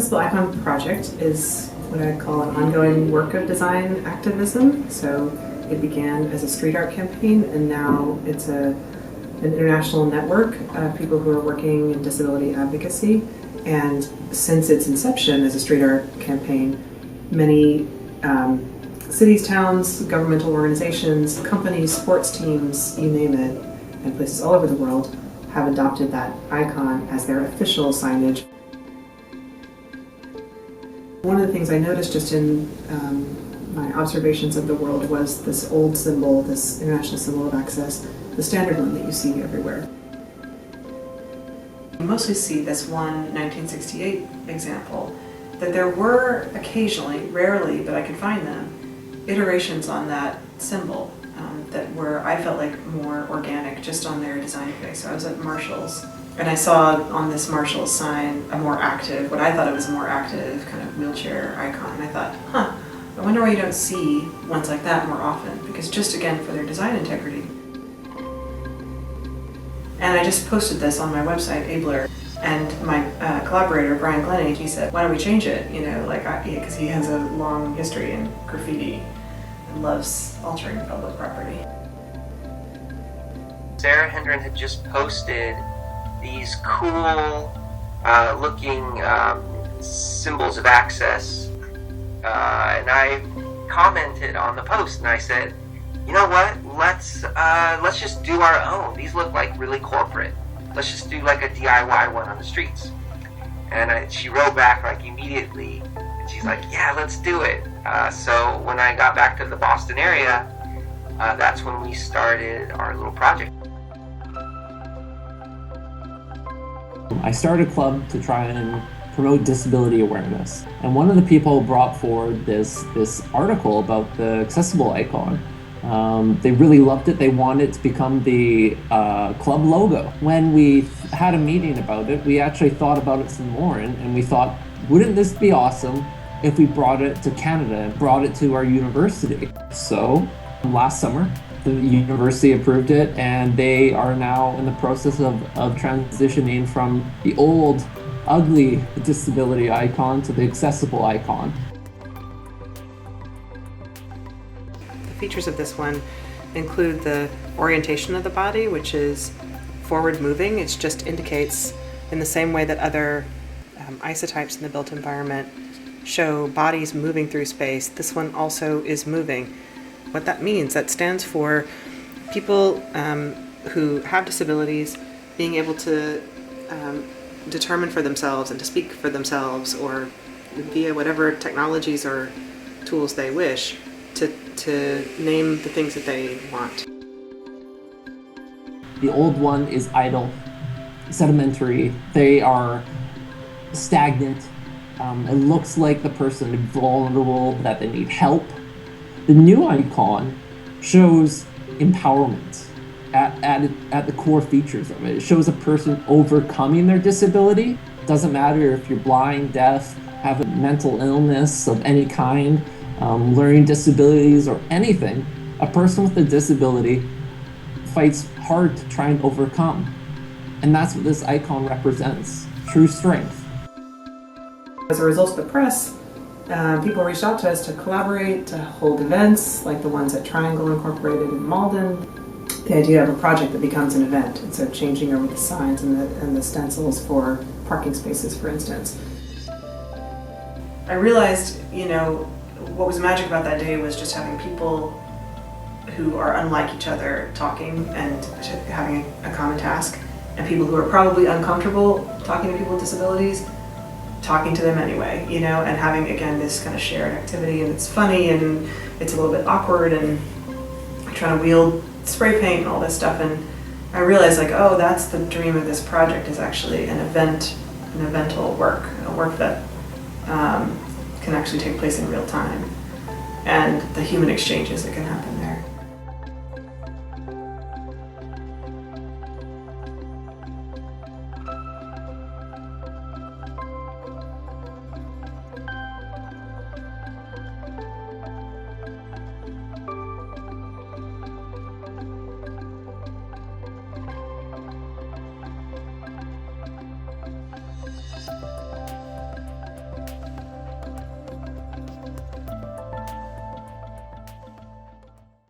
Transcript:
Accessible Icon project is what I call an ongoing work of design activism. So it began as a street art campaign, and now it's an international network of people who are working in disability advocacy. And since its inception as a street art campaign, many cities, towns, governmental organizations, companies, sports teams, you name it, and places all over the world have adopted that icon as their official signage. One of the things I noticed just in my observations of the world was this old symbol, this international symbol of access, the standard one that you see everywhere. You mostly see this one 1968 example, that there were occasionally, rarely, but I could find them, iterations on that symbol that were, I felt like, more organic just on their design phase. So I was at Marshall's and I saw on this Marshall's sign a more active, what I thought it was a more active kind of wheelchair icon. And I thought, I wonder why you don't see ones like that more often, because just again for their design integrity. And I just posted this on my website, Abler, and my collaborator, Brian Glennie, he said, why don't we change it? You know, like, because he has a long history in graffiti and loves altering public property. Sarah Hendren had just posted these cool looking symbols of access, and I commented on the post and I said, you know what, let's just do our own. These look like really corporate. Let's just do like a DIY one on the streets. And she wrote back like immediately, and she's like, yeah, let's do it. So when I got back to the Boston area, that's when we started our little project. I started a club to try and promote disability awareness. And one of the people brought forward this article about the accessible icon. They really loved it. They wanted it to become the club logo. When we had a meeting about it, we actually thought about it some more, and we thought, wouldn't this be awesome if we brought it to Canada and brought it to our university? So last summer, the university approved it, and they are now in the process of transitioning from the old, ugly disability icon to the accessible icon. The features of this one include the orientation of the body, which is forward moving. It just indicates, in the same way that other isotypes in the built environment show bodies moving through space, this one also is moving. What that means, that stands for people who have disabilities being able to determine for themselves and to speak for themselves, or via whatever technologies or tools they wish, to name the things that they want. The old one is idle, sedimentary. They are stagnant. It looks like the person is vulnerable, that they need help. The new icon shows empowerment at the core features of it. It shows a person overcoming their disability. It doesn't matter if you're blind, deaf, have a mental illness of any kind, learning disabilities or anything. A person with a disability fights hard to try and overcome. And that's what this icon represents, true strength. As a result of the press, people reached out to us to collaborate, to hold events like the ones at Triangle Incorporated in Malden. The idea of a project that becomes an event, and so changing over the signs and the stencils for parking spaces, for instance. I realized, what was magic about that day was just having people who are unlike each other talking and having a common task, and people who are probably uncomfortable talking to people with disabilities, talking to them anyway, and having, again, this kind of shared activity. And it's funny and it's a little bit awkward, and trying to wield spray paint and all this stuff. And I realized, oh, that's the dream of this project, is actually an evental work, a work that can actually take place in real time, and the human exchanges that can happen there.